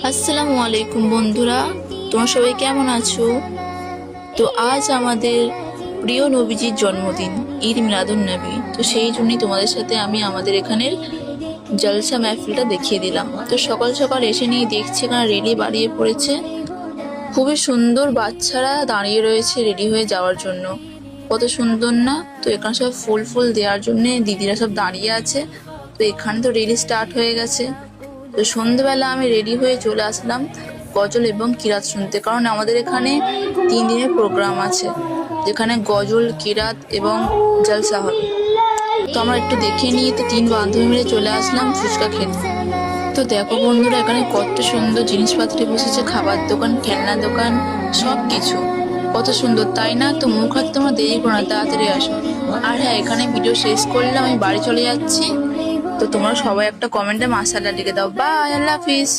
আসসালামু আলাইকুম বন্ধুরা, তোমরা সবাই কেমন আছো? তো আজ আমাদের প্রিয় নবীজির জন্মদিন, ঈদ মিলাদুন নবী। তো সেই জন্যই তোমাদের সাথে আমি আমাদের এখানের জলসা মাহফিলটা দেখিয়ে দিলাম। তো সকাল সকাল এসে নিয়ে দেখছি এখানে রেলি বাড়িয়ে পড়েছে, খুবই সুন্দর। বাচ্চারা দাঁড়িয়ে রয়েছে রেডি হয়ে যাওয়ার জন্য, কত সুন্দর না? তো এখানে সব ফুল ফুল দেওয়ার জন্য দিদিরা সব দাঁড়িয়ে আছে। তো এখানে তো রেলি স্টার্ট হয়ে গেছে। তো সন্ধ্যেবেলা আমি রেডি হয়ে চলে আসলাম গজল এবং কিরাত শুনতে, কারণ আমাদের এখানে 3 দিনের প্রোগ্রাম আছে, যেখানে গজল, কিরাত এবং জলসা হবে। তো আমরা একটু দেখে নিয়ে তো 3 বান্ধবী মিলে চলে আসলাম ফুচকা খেতে। তো দেখো বন্ধুরা, এখানে কত সুন্দর জিনিসপত্র বসেছে, খাবার দোকান, খেলনা দোকান, সব কিছু কত সুন্দর, তাই না? তো মুখ হাতে তোমরা দেরি করো না, তাড়াতাড়ি আসো। আর হ্যাঁ, এখানে ভিডিও শেষ করলাম, আমি বাড়ি চলে যাচ্ছি। তো তোমরা সবাই একটা কমেন্টে মাশাআল্লাহ লিখে দাও। বাই, আল্লাহ হাফিজ।